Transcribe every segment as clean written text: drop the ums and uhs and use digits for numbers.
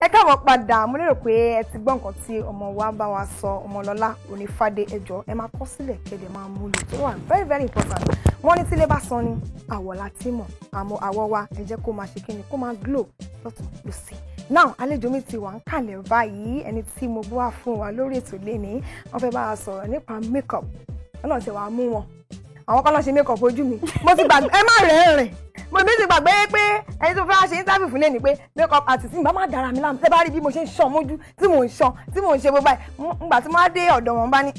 Ẹ káàbọ̀ padà, mo lérò pé ẹ ti gbọ́ nǹkan tí ọmọ wa bá wa sọ, Ọmọlọ́lá Onífádé ẹjọ́ ẹ máa kọ sílẹ̀ kéde máa mú lò tó wà very very important. Wọ́n ní tílé bá sọ ni àwọ̀ láti mọ̀, àmọ́ àwọ̀ wa ẹ jẹ́ kó máa ṣe kíni kó máa glow lọ́tùn lósì. Now àlejò mi ti wà ń kàlẹ̀ báyìí, ẹni tí mo gbọ́ wá fún wa lórí ètò lénìí, wọ́n fẹ́ bá wa sọ̀rọ̀ nípa makeup. Ọlọ́run ti wá mú wọn. Àwọn kan lọ ṣe makeup ojú mi. Mo ti gbàgbé ẹ má rẹ́rìn. Mo bí ti gbàgbé pé ẹni tó fẹ́ ṣe interview fún lẹ́ni pé makeup artist ń bá má dára mi láàmú. Tẹ́ bá rí bí mo ṣe ń ṣan mójú tí mò ń ṣan tí mò ń ṣe gbogbo báyìí. Ngbà tí mo á dé ọ̀dọ̀ wọn bá ní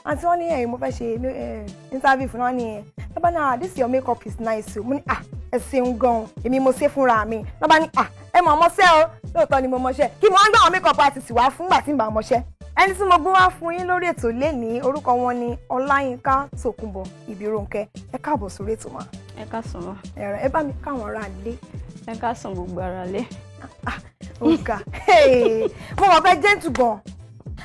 àǹtí wọ́n ní ẹ̀yin mo fẹ́ ṣe interview fún wọn ní ẹ bá ní this your makeup is nice o. Mo ní ẹ ṣeun gan-an èmi mo ṣe fúnra mi. Wọ́n bá ní ẹ mọ̀ ọmọṣẹ́ o lóòótọ́ ni mo mọṣẹ́ kí mo wá gbà àwọn makeup artist wá fún gbà tí ń bá mọṣẹ́. Ẹni tí mo gbé wá fún yín lórí ètò lénìí orúkọ wọn ni Olayinka Tokunbo Ibironke. Ẹ káàbọ̀ sórí ètò wa. Ẹ káàsán wa. Ẹ bá mi káwọn ará lé. Ẹ káàsán gbogbo ará lé. Ọ̀gá mo mọ̀ pé gentle gan.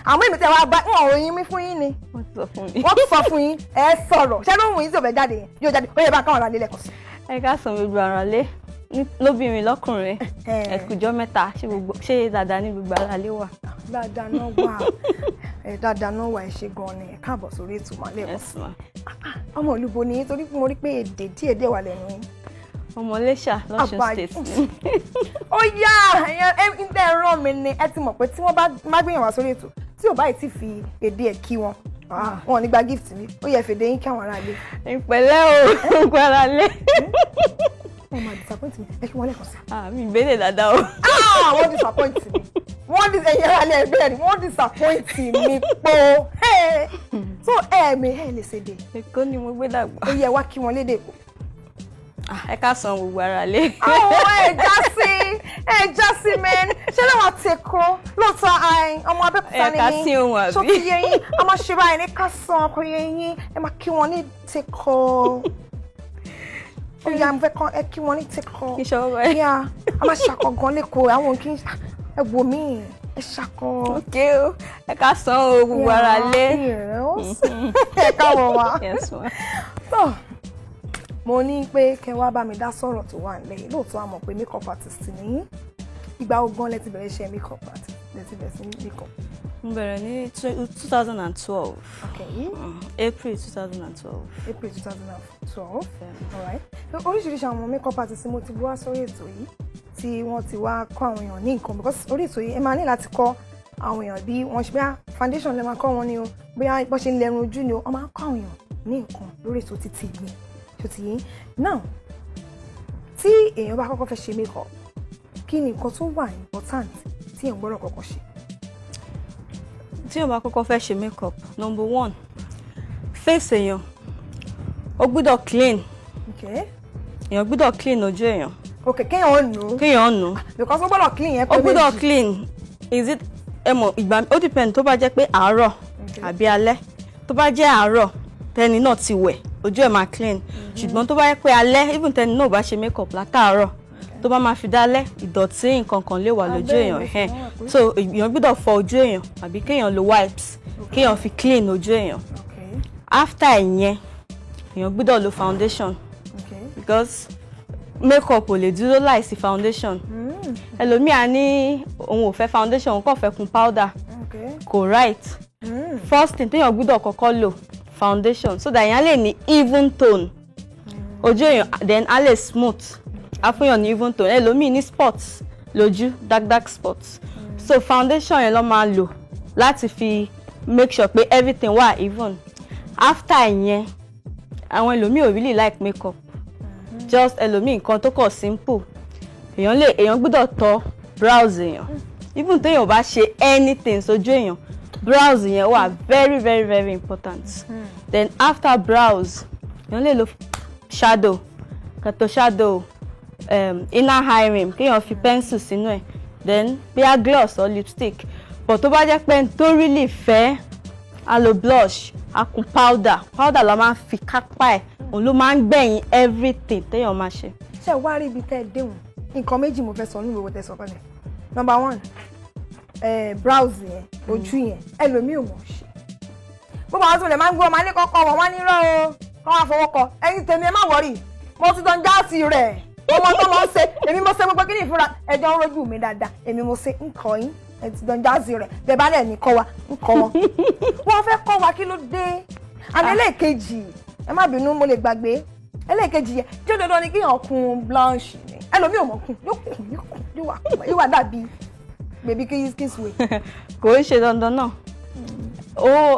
Àmọ́ èmi tẹ́ wá bá wọn ròyìn mi fún yín ni. Wọ́n ti sọ fún mi. Wọ́n ti sọ fún yín ẹ sọ̀rọ̀ ṣé ló ń wù yín tí ò fẹ́ jáde yẹn yóò jáde ó yẹ bá káwọn ará lé lẹ́kọ̀ọ́ sí. Ẹ káàsán gbogbo ará lé. Lóbìnrin lọ́kùnrin ẹ kújọ́ mẹ́ta ṣé dáadáa ní gbogbo ará lé wà. Dáadáa náà wà dáadáa náà wà ẹ ṣe gan ni ẹ káàbọ̀ sórí ètò wa lẹ́kọ̀ọ́ sí. Ọmọ olúbo ni torí mo rí pé èdè díẹ̀ díẹ̀ wà lẹ́nu yín. Ọmọ Iléṣà lọ́ṣun state ni. Ó yá ẹ̀yin ń tẹ́ rán mi ni ẹ ti mọ̀ pé tí wọ́n bá gbìyànjú wá sórí ètò tí ò báyìí ti fi èdè ẹ̀ kí wọn wọn ní gba gift mi ó yẹ fèdè yín kí àwọn ará lé. Ìpẹ̀lẹ́ o gbogbo ará lé. Wọ́n máa disappoint mi ẹ kí wọ́n lẹ́kọ̀ọ́ sí. Mi ìbéèrè dáadáa o. Wọ́n disappoint mi ẹ̀yin ará lé ẹgbẹ́ ni wọ́n disappoint mi pọ̀ so mi lè ṣe dé. Èkó ni mo gbé dàgbà. Ó yẹ wá kí wọ́n lédè Èkó. Ẹ káàsán gbogbo ará lé. ẹ já sí mẹ́rin ṣé làwọn ti kọ́ lóòótọ́ ọmọ Abẹ́òkúta ni Ẹ̀ka sí ohun àbí. tó ti yẹ yín a máa ṣe báyìí ní kásán ọkọ yẹ yín ẹ máa kí wọn ní tẹkọ ó yá mo fẹ́ kọ́ ẹ kí wọn ní tẹkọ Kí ṣọwọ́ ẹ. yá a máa ṣàkọ gan lẹ́kọ̀ọ́ àwọn kì í ẹ wò mí ẹ ṣàkọ. Ok o ẹ káàsán o gbogbo ará lé. ẹ káwọ wa. Yes ma. Mo ní pé kẹ́ wá bá mi dá sọ̀rọ̀ tó wà nílẹ̀ yìí lóòótọ́ a mọ̀ pé makeup artist ni ìgbà ogún lẹ ti bẹ̀rẹ̀ iṣẹ́ makeup artist lẹ ti bẹ̀rẹ̀ sí makeup. Mo bẹ̀rẹ̀ ní 2012. Okay. April 2012. April 2012. Alright. Oríṣiríṣi àwọn makeup artist mo ti wá sórí ètò yìí tí wọ́n ti wá kọ́ àwọn èèyàn ní nǹkan because orí ètò yìí ẹ máa ní láti kọ́ àwọn èèyàn bí wọ́n ṣe bóyá foundation lè máa kọ́ wọn ni o bóyá bó ṣe ń lẹrun ojú ni o wọ́n máa kọ́ àwọn èèyàn ní nǹkan lórí ètò títí yìí. Now tí èèyàn bá kọ́kọ́ fẹ́ ṣe makeup kí ni nǹkan tó wà important tí èèyàn gbọ́dọ̀ kọ́kọ́ ṣe. Tí èèyàn bá kọ́kọ́ fẹ́ ṣe makeup, number 1, face èèyàn ó gbọ́dọ̀ clean. Okay. Èèyàn gbọ́dọ̀ clean ojú èèyàn. Okay, kéèyàn nù. Kéèyàn nù. Because ó gbọ́dọ̀ clean yẹn pé méjì. Ó gbọ́dọ̀ clean. Is it ìgbà ó depend tó bá jẹ́ pé àárọ̀ àbí alẹ́. Tó bá jẹ́ àárọ̀ tẹni náà ti wẹ̀ ojú ẹ̀ máa clean. Ṣùgbọ́n tó bá yẹ pé alẹ́ even tẹni náà bá ṣe makeup látàárọ̀ tó bá máa fi dálẹ̀ ìdọ̀tí nǹkan kan lè wà lójú èèyàn so èèyàn gbọ́dọ̀ fọ ojú èèyàn àbí kéèyàn lo wipes kéèyàn fi clean ojú èèyàn. After ìyẹn èèyàn gbọ́dọ̀ lo foundation because makeup ò lè dúró láìsí foundation. Ẹlòmíà ní òun ò fẹ́ foundation òun kàn fẹ́ kun powder kò right. First thing téèyàn gbọ́dọ̀ kọ́kọ́ lò foundation so that èèyàn lè ní even tone ojú èèyàn then á lè smooth á fún èèyàn ní even tone. Ẹlòmíì ní spots lójú dark spots so foundation yẹn ló máa lò láti fi make sure pé everything wà even. After ìyẹn àwọn ẹlòmíì ò really like makeup just ẹlòmíì nǹkan tó kọ̀ simple èèyàn gbọ́dọ̀ tọ́ brows èèyàn even téèyàn bá ṣe anything sójú èèyàn brows yẹn wà very very very important. Then after brows èèyàn lè lo shadow kẹtọ shadow inner eye rim kéèyàn fi pencil sínú ẹ̀ then bíi gloss or lipstick but tó bá jẹ́ pé tó really fẹ́ a lo blush a kun powder la máa fi kápá ẹ̀ òun ló máa ń gbẹ̀yìn everything téèyàn máa ṣe. Ṣé wá rí ibi tẹ́ ẹ déhùn nǹkan méjì mo fẹ́ sọ nínú ìwé tẹ́ sọ pẹ́lẹ̀. Number 1 brows yẹn ojú yẹn ẹlòmíì ò mọ̀ ṣe. Bó bá wọn tún lè máa ń gbọ́ ọmọ alẹ́ kọ́kọ́ wọn wá nírọ́ o kọ́ wá fọwọ́ kọ ẹ̀yin tèmi ẹ má wọ̀rì mo ti dán jáàsì rẹ̀ ó ọmọ tó lọ ṣe èmi mo ṣe gbogbo kí ni ìfúnra ẹjọ́ ń rojú mi dáadáa èmi mo ṣe nǹkan yín ẹ ti dán jáàzì rẹ̀ bẹ́ẹ̀ bá lẹ̀ ní kọ́ wa nǹkan wọn wọ́n fẹ́ kọ́ wa kí ló dé àná ẹlẹ́ẹ̀kejì ẹ má bínú mo lè gbàgbé ẹlẹ́ẹ̀kejì yẹn tí ó dandan ni kí èèyàn kun blanche ni ẹlòmíì ò mọ̀ kun yóò wà dàbí baby kiss way. kò ń ṣe dandan náà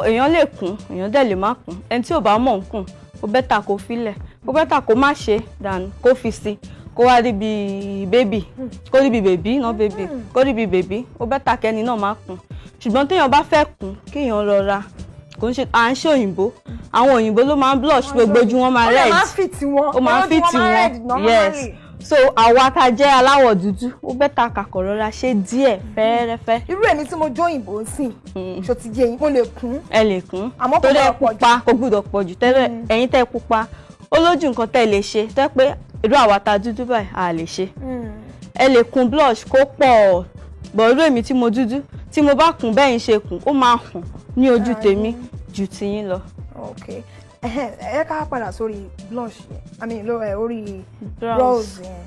èèyàn lè kún èèyàn dẹ̀ lè má kún ẹni tí ò bá mọ̀ ń kún ó bẹ́tà kó filẹ̀ ó bẹ́tà kó má ṣe dànù kó fi sí kó wá rí bí bébì kó rí bí bèbí náà bébì kó rí bí bèbí ó bẹ́tà kẹ́ni náà má kún ṣùgbọ́n téèyàn bá fẹ́ kún kéèyàn rọra kò ń ṣe à ń ṣe òyìnbó àwọn òyìnbó ló máa ń blush gbogbo ojú wọn máa red ó máa ń fit wọn yes so àwa tá jẹ́ aláwọ̀ dúdú ó bẹ́tà kakọ̀ rọra ṣe díẹ̀ fẹ́ẹ́rẹ́fẹ́. irú èmi tí mo jó òyìnbó sí ṣó ti jẹ yín mo lè kún. ẹ lè kún àmọ́ kò gbọ́dọ̀ pọ̀ jù pupa kò gbọ́dọ̀ pọ̀ jù tẹ́lẹ̀ ẹ̀yin tẹ́ pupa ó lójú nǹkan tẹ́ lè ṣe tẹ́ pé irú àwa tá dúdú báyìí a lè ṣe ẹ lè kún blush kó pọ̀ bọ̀ irú èmi tí mo dúdú tí mo bá kún bẹ́yìn ṣe kún ó máa hàn ní ojú tèmi ju tiyín lọ. Okay. Ẹ ká padà sórí blush yẹn orí rose yẹn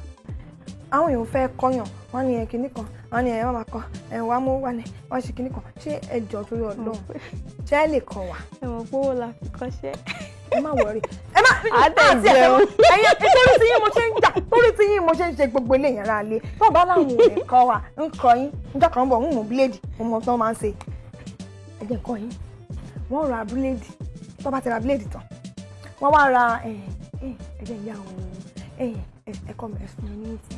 àwọn èèyàn fẹ́ kọ́yàn wọ́n ní kinní kan wọ́n ní wọ́n máa kọ́ wàá mú wà ní wọ́n ṣe kinní kan ṣé ẹjọ́ torí Ọlọ́run ṣé ẹ lè kọ́ wa. ẹ mọ̀ pé owó la fi kọ́ṣẹ́. ẹ má wọrí ẹ má àtẹ̀jẹun ẹ̀yẹ torí tí yín mo ṣe ń jà torí tí yín mo ṣe ń ṣe gbogbo eléyìí ara lé tó bá láwọn ò lè kọ́ wa ń kọ́ yín níjọ́ kan bọ̀ ń mú bíléèdì mo mọ tán máa ń ṣe ẹ jẹ́ kọ́ yín wọ́n ra bíléèdì tó bá ti ra bíléèdì tán wọ́n wá ra ẹ̀jẹ̀ ìyá àwọn ẹ̀kọ́ mi ẹ fún mi ní ìtì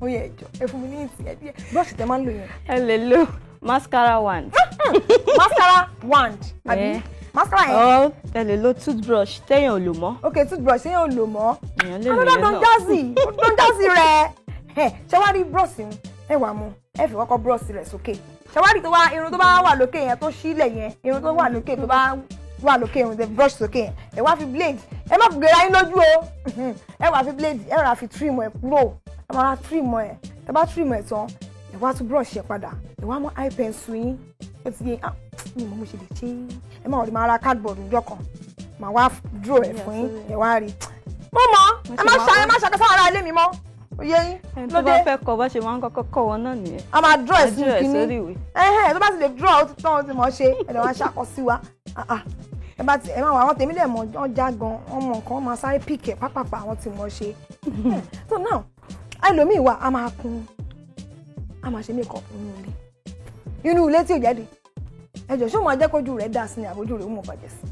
ó yẹ ẹjọ́ ẹ fún mi ní ìtì ẹ díẹ̀ bọ́ọ̀ṣì tẹ máa ń lò yẹn. ẹ lè lo mascara wand. mascara wand àbí mascara yẹn. ọ ẹ lè lo toothbrush téèyàn ò lò mọ́. ok toothbrush téèyàn ò lò mọ́. èèyàn lè lò yẹn náà. don jazzy rẹ̀ ṣé wàá rí búrọ̀ṣì ẹ wà mú ẹ fi kọ́kọ́ búrọ̀ṣì rẹ̀ sókè ṣé wàá rí irun tó bá wà lókè yẹn tó sílẹ̀ yẹn irun tó wà lókè tó bá wà lókè irun the brush sókè yẹn ẹ wá fi blade ẹ má gbéra yín lójú o ẹ wá fi blade ẹ rà fi trim ẹ kúrò ẹ máa trim ẹ ẹ bá trim ẹ tán ẹ wá tún brush ẹ padà ẹ wá mú eye pencil yín ẹ ti yẹ mi mo ṣe lè ṣe ẹ má rí máa ra cardboard níjọ́ kan màá wá draw ẹ fún yín ẹ wá rí mo mọ ẹ má ṣàkóso ara ilé mi mọ́ oyè yín ẹni tó bá fẹ́ kọ́ bá ṣe máa ń kọ́kọ́ kọ́ wọn náà nìyẹn. a máa draw ẹ̀ sí kínní tó bá ti lè draw ó ti tán ó ti mọ̀ ṣe ẹ̀dẹ̀ wá ṣàkọsí wa ẹ máa wọ àwọn tèmi dẹ̀ mọ̀ ọ́n já gan ọmọ nǹkan wọ́n máa sáré pìkẹ̀ pápápá àwọn tí mọ̀ ṣe. so now ẹlòmíì wà á máa kun á máa ṣe makeup inú ilé tí ò jáde ẹjọ́ ṣé ó máa jẹ́ kójú rẹ̀ dà sí ni àbójú rẹ̀ ó mọ̀ bàjẹ́ sí.